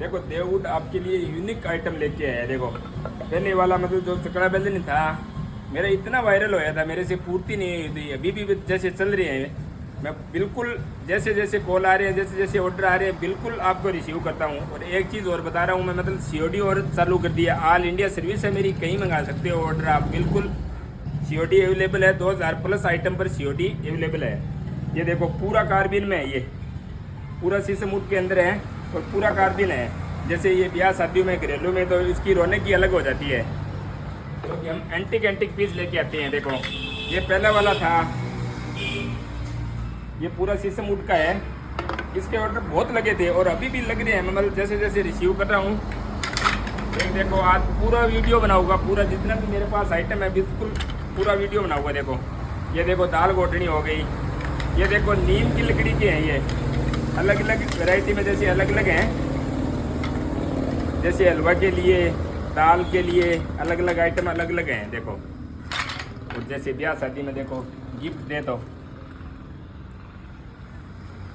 देखो देववुड आपके लिए यूनिक आइटम लेके आया है। देखो पहले वाला मतलब जो चकड़ा बेलन था मेरा इतना वायरल होया था, मेरे से पूर्ति नहीं हुई थी। अभी भी जैसे चल रही है, मैं बिल्कुल जैसे जैसे कॉल आ रहे हैं, जैसे जैसे ऑर्डर आ रहे हैं, बिल्कुल आपको रिसीव करता हूँ। और एक चीज़ और बता रहा हूँ मैं, मतलब COD और चालू कर दिया। ऑल इंडिया सर्विस है मेरी, कहीं मंगा सकते हो ऑर्डर आप, बिल्कुल COD अवेलेबल है। 2000 प्लस आइटम पर COD अवेलेबल है। ये देखो पूरा कार्बिन में है, ये पूरा शीशम उठ के अंदर है और पूरा कार्बिन है। जैसे ये ब्याह शादियों में, घरेलू में, तो इसकी रौनक ही अलग हो जाती है। क्योंकि हम एंटिक पीस लेके आते हैं। देखो ये पहला वाला था, ये पूरा शीशम उठ का है। इसके ऑर्डर बहुत लगे थे और अभी भी लग रहे हैं, मतलब जैसे जैसे रिसीव कर रहा हूँ। एक देखो आज पूरा वीडियो बनाऊंगा, पूरा जितना भी मेरे पास आइटम है बिल्कुल पूरा वीडियो बनाऊंगा। देखो ये देखो दाल घोटनी हो गई, ये देखो नीम की लकड़ी के हैं, ये अलग अलग वैरायटी में, जैसे अलग अलग हैं, जैसे हलवा के लिए, दाल के लिए, अलग अलग आइटम अलग अलग हैं। देखो और जैसे ब्याह शादी में देखो गिफ्ट दे तो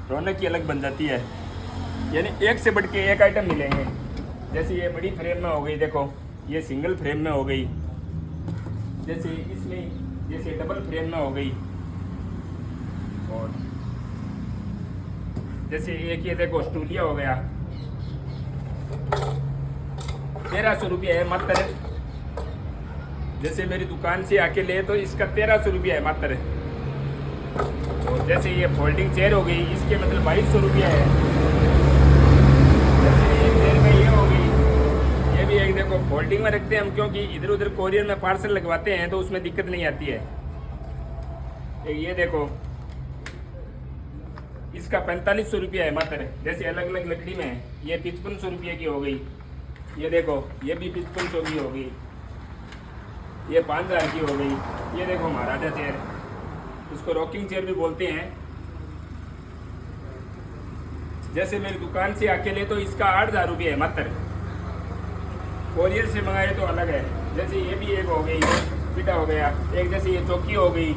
रौनक की अलग बन जाती है। यानी एक से बढ़ के एक आइटम मिलेंगे। जैसे ये बड़ी फ्रेम में हो गई, देखो ये सिंगल फ्रेम में हो गई, जैसे इसमें जैसे डबल फ्रेम में हो गई, और जैसे एक ये देखो स्टूलिया हो गया। 1300 रुपया है मात्र। जैसे मेरी दुकान से आके ले तो इसका 1300 रुपया है मात्र। और जैसे ये फोल्डिंग चेयर हो गई, इसके मतलब 2200 रुपया है। जैसे एक चेयर में ये हो गई, ये भी एक देखो फोल्डिंग में रखते हैं हम, क्योंकि इधर उधर कोरियर में पार्सल लगवाते हैं तो उसमें दिक्कत नहीं आती है। एक ये देखो इसका 4500 रुपया है मात्र। जैसे अलग अलग लकड़ी में है, ये 5500 रुपये की हो गई। ये देखो ये भी 5500 की हो गई, ये 5000 की हो गई। ये देखो महाराजा चेयर, इसको रॉकिंग चेयर भी बोलते हैं। जैसे मेरी दुकान से अकेले तो इसका 8000 रुपये है मात्र। कोरियर से मंगाए तो अलग है। जैसे ये भी एक हो गई, पिटा हो गया। एक जैसे ये चौकी हो गई,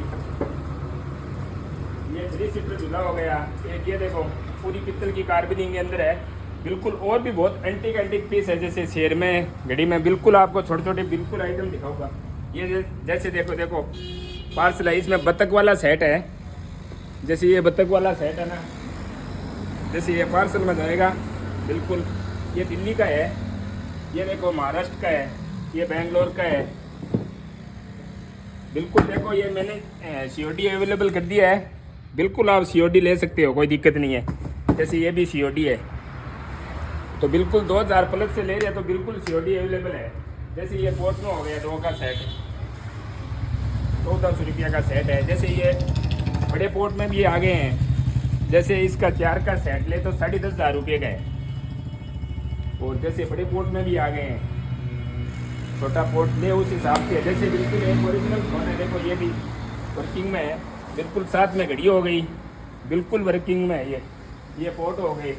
ये 3 सीटर झूला हो गया। एक ये देखो पूरी पित्तल की कार्बिनिंग के अंदर है बिल्कुल। और भी बहुत एंटिक पीस है, जैसे शेर में, घड़ी में, बिल्कुल आपको छोटे छोटे बिल्कुल आइटम दिखाऊंगा। ये जैसे देखो देखो पार्सल है, इसमें बतख वाला सेट है। जैसे ये बतख वाला सेट है ना, जैसे ये पार्सल में जाएगा बिल्कुल। ये दिल्ली का है, ये देखो महाराष्ट्र का है, ये बेंगलोर का है। बिल्कुल देखो ये मैंने COD अवेलेबल कर दिया है। बिल्कुल आप COD ले सकते हो, कोई दिक्कत नहीं है। जैसे ये भी COD है, तो बिल्कुल 2000 प्लस से ले रहे हैं तो बिल्कुल COD अवेलेबल है। जैसे ये पोर्ट में हो गया 2 का सेट, 1400 रुपया का सेट है। जैसे ये बड़े पोर्ट में भी आ गए हैं, जैसे इसका 4 का सेट ले तो 10,500 रुपये का है। और जैसे बड़े पोर्ट में भी आ गए हैं, छोटा पोर्ट ले उस हिसाब से। जैसे बिल्कुल एक ओरिजिनल फोन है, देखो ये भी वर्किंग में है, बिल्कुल साथ में घड़ी हो गई, बिल्कुल वर्किंग में है। ये पोर्ट हो गए।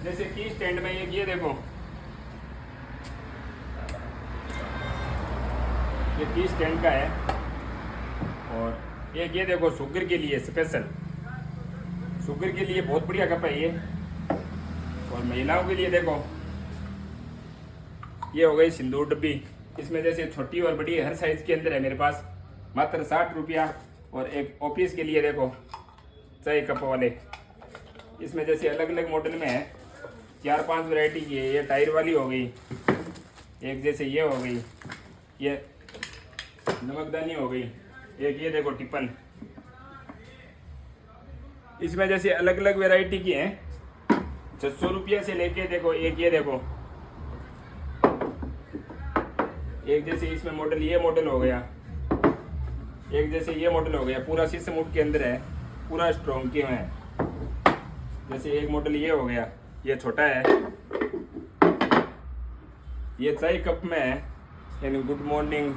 जैसे की स्टैंड में ये देखो, ये की स्टैंड का है। और एक ये देखो शुगर के लिए स्पेशल, शुगर के लिए बहुत बढ़िया कप है ये। और महिलाओं के लिए देखो ये हो गई सिंदूर डब्बी। इसमें जैसे छोटी और बड़ी हर साइज के अंदर है मेरे पास, मात्र 60 रुपया। और एक ऑफिस के लिए देखो चाय कप वाले, इसमें जैसे अलग अलग मॉडल में है, 4-5 वैरायटी की है। ये टायर वाली हो गई, एक जैसे ये हो गई, ये नमकदानी हो गई। एक ये देखो टिफन, इसमें जैसे अलग अलग वैरायटी की हैं। 600 रुपये से लेके देखो एक ये देखो, एक जैसे इसमें मॉडल ये मॉडल हो गया, एक जैसे ये मॉडल हो गया, पूरा शीशम उठ के अंदर है, पूरा स्ट्रॉन्ग के में है। जैसे एक मॉडल ये हो गया, ये छोटा है, ये चाय कप में है, यानी गुड मॉर्निंग।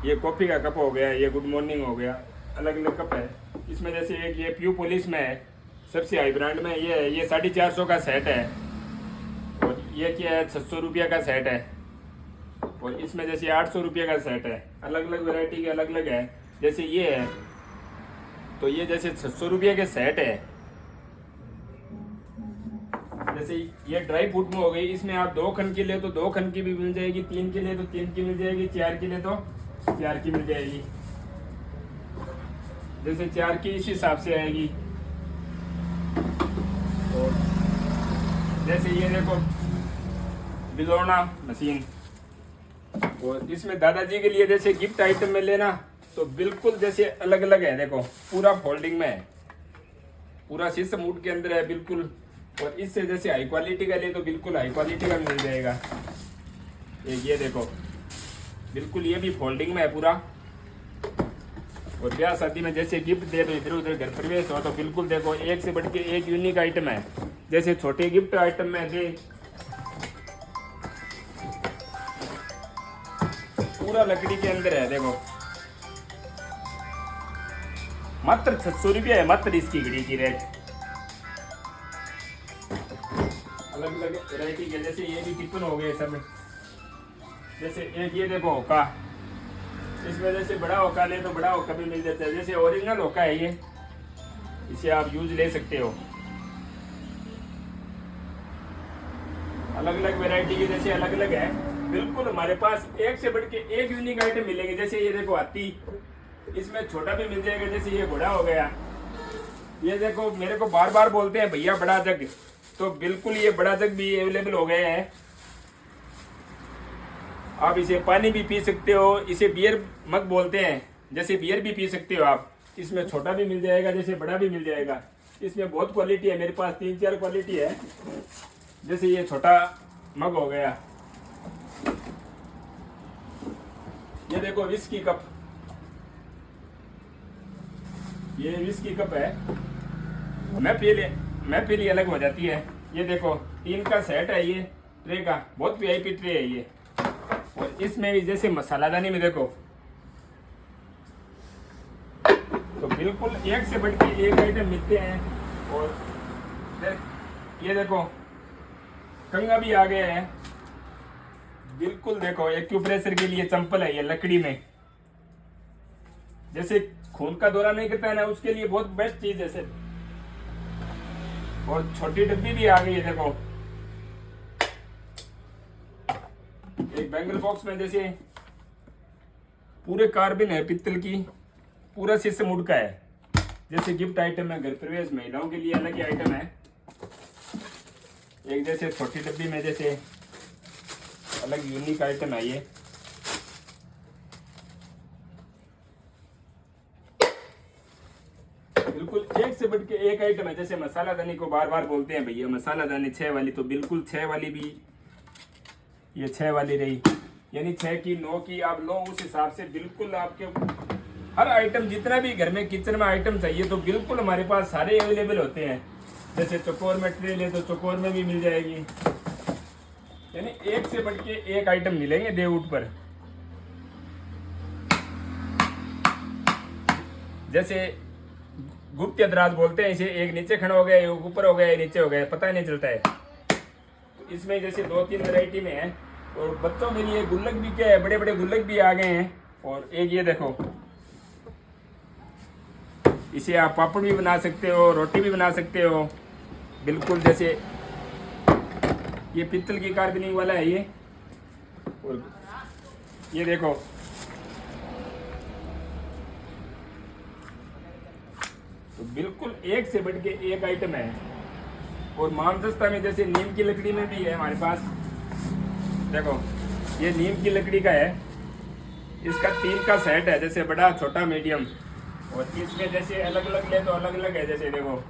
ये कॉफ़ी का कप हो गया, ये गुड मॉर्निंग हो गया, अलग अलग कप है। इसमें जैसे एक ये प्यू पुलिस में है, सबसे हाई ब्रांड में ये है, ये 450 का सेट है। और ये क्या है, 600 रुपया का सेट है। और इसमें जैसे 800 रुपये का सेट है। अलग अलग वैरायटी के अलग अलग है। जैसे ये है, तो ये जैसे 600 रुपये के सेट है, जैसे ये ड्राई फ्रूट में हो गई, इसमें आप 2 खन के लिए तो 2 खन की भी मिल जाएगी, 3 के लिए तो 3 की मिल जाएगी, 4 के लिए तो 4 की मिल जाएगी। जैसे 4 की इस हिसाब से आएगी। और जैसे ये देखो बिलोना मशीन, और इसमें दादाजी के लिए जैसे गिफ्ट आइटम में लेना तो बिल्कुल जैसे अलग अलग है। देखो पूरा फोल्डिंग में है, पूरा शीशम वुड के अंदर है बिल्कुल। और इससे जैसे हाई क्वालिटी का ले तो बिल्कुल हाई क्वालिटी का मिल जाएगा। ये देखो बिल्कुल ये भी फोल्डिंग में है पूरा। और ब्याह शादी में जैसे गिफ्ट दे तो इधर उधर घर प्रवेश हो तो बिल्कुल देखो एक से बढ़ के एक यूनिक आइटम है। जैसे छोटे गिफ्ट आइटम में दे पूरा लकड़ी के अंदर है। देखो मात्र 600 रुपया है मात्र इसकी घड़ी की रेट। अलग अलग वैरायटी के जैसे ये भी टिफिन हो गए सब। जैसे एक ये देखो होका, इसमें जैसे बड़ा होका ले तो बड़ा होका भी मिल जाता है। जैसे ओरिजिनल होका है ये, इसे आप यूज ले सकते हो। अलग अलग वैरायटी के जैसे अलग अलग है बिल्कुल। हमारे पास एक से बढ़ के एक यूनिक आइटम मिलेंगे। जैसे ये देखो हाथी, इसमें छोटा भी मिल जाएगा। जैसे ये घोड़ा हो गया। ये देखो मेरे को बार बार बोलते हैं भैया बड़ा जग, तो बिल्कुल ये बड़ा जग भी अवेलेबल हो गए हैं। आप इसे पानी भी पी सकते हो, इसे बियर मग बोलते हैं, जैसे बियर भी पी सकते हो आप। इसमें छोटा भी मिल जाएगा, जैसे बड़ा भी मिल जाएगा। इसमें बहुत क्वालिटी है, मेरे पास 3-4 क्वालिटी है। जैसे ये छोटा मग हो गया। ये देखो विस्की कप, ये विस्की कप है। मैं पी ली अलग हो जाती है। ये देखो 3 का सेट है ये ट्रे का, बहुत वीआईपी ट्रे है ये। और इसमें भी जैसे मसालादानी में देखो तो बिल्कुल एक से बढ़ के एक आइटम मिलते हैं। और ये देखो कंगा भी आ गए हैं बिल्कुल। देखो एक्यूप्रेशर के लिए चंपल है ये लकड़ी में, जैसे खून का दौरा नहीं करता है ना, उसके लिए बहुत बेस्ट चीज है सर। और छोटी डब्बी भी आ गई है। देखो एक बैंगल बॉक्स में जैसे पूरे कार्बिन है पित्तल की, पूरा शीशम वुड का है। जैसे गिफ्ट आइटम है, घर प्रवेश महिलाओं के लिए अलग ही आइटम है। एक जैसे छोटी डब्बी में जैसे अलग यूनिक आइटम है ये। बिल्कुल एक से बढ़ के एक आइटम है। जैसे मसाला दानी को बार बार बोलते हैं भैया मसाला दानी 6 वाली, तो बिल्कुल 6 वाली भी ये 6 वाली रही, यानी 6 की 9 की आप लो उस हिसाब से। बिल्कुल आपके हर आइटम जितना भी घर में किचन में आइटम चाहिए तो बिल्कुल हमारे पास सारे अवेलेबल होते हैं। जैसे चकोर में ट्रे ले तो चकोर में भी मिल जाएगी। यानी एक से बढ़ के एक आइटम मिलेंगे देवउठ पर। जैसे गुप्त दराज बोलते हैं इसे, एक नीचे खड़ा हो गया, एक ऊपर हो गया, एक नीचे हो गया, पता ही नहीं चलता है। तो इसमें जैसे 2-3 वैरायटी में है। और बच्चों के लिए गुल्लक भी क्या है, बड़े बड़े गुल्लक भी आ गए हैं। और एक ये देखो, इसे आप पापड़ भी बना सकते हो, रोटी भी बना सकते हो बिल्कुल। जैसे ये पित्तल की कार्बनिंग वाला है ये। और ये देखो तो बिल्कुल एक से बढ़ के एक आइटम है। और मामदस्ता में जैसे नीम की लकड़ी में भी है हमारे पास। देखो ये नीम की लकड़ी का है, इसका 3 का सेट है, जैसे बड़ा छोटा मीडियम। और इसमें जैसे अलग अलग ले तो अलग अलग है। जैसे देखो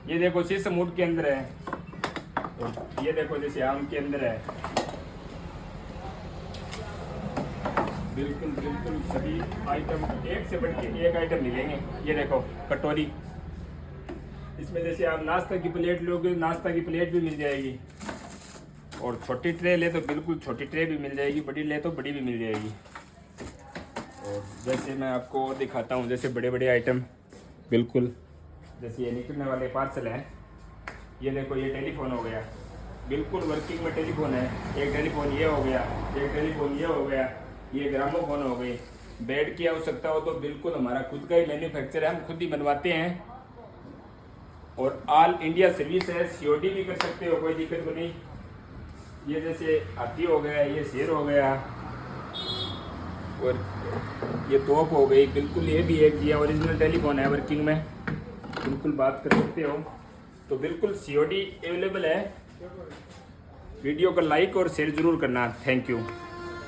ये देखो शीशम वुड के अंदर है, और ये देखो जैसे आम के अंदर है। बिल्कुल बिल्कुल सभी आइटम एक से बढ़ के एक आइटम मिलेंगे। ये देखो कटोरी, इसमें जैसे आप नाश्ता की प्लेट लोगे, नाश्ता की प्लेट भी मिल जाएगी। और छोटी ट्रे ले तो बिल्कुल छोटी ट्रे भी मिल जाएगी, बड़ी ले तो बड़ी भी मिल जाएगी। और जैसे मैं आपको और दिखाता हूँ, जैसे बड़े बड़े आइटम बिल्कुल, जैसे ये निकलने वाले पार्सल हैं। ये देखो ये टेलीफोन हो गया, बिल्कुल वर्किंग में टेलीफोन है। एक टेलीफोन ये हो गया, एक टेलीफोन ये हो गया, ये ग्रामोफोन हो गई। बेड की आवश्यकता हो तो बिल्कुल हमारा खुद का ही मैन्युफैक्चर है, हम खुद ही बनवाते हैं। और ऑल इंडिया सर्विस है, COD भी कर सकते हो, कोई दिक्कत को नहीं। ये जैसे हाथी हो गया, ये शेर हो गया और ये तोप हो गई। बिल्कुल ये भी एक जी ओरिजिनल टेलीफोन है, वर्किंग में, बिल्कुल बात कर सकते हो। तो बिल्कुल COD अवेलेबल है। वीडियो को लाइक और शेयर ज़रूर करना। Thank you.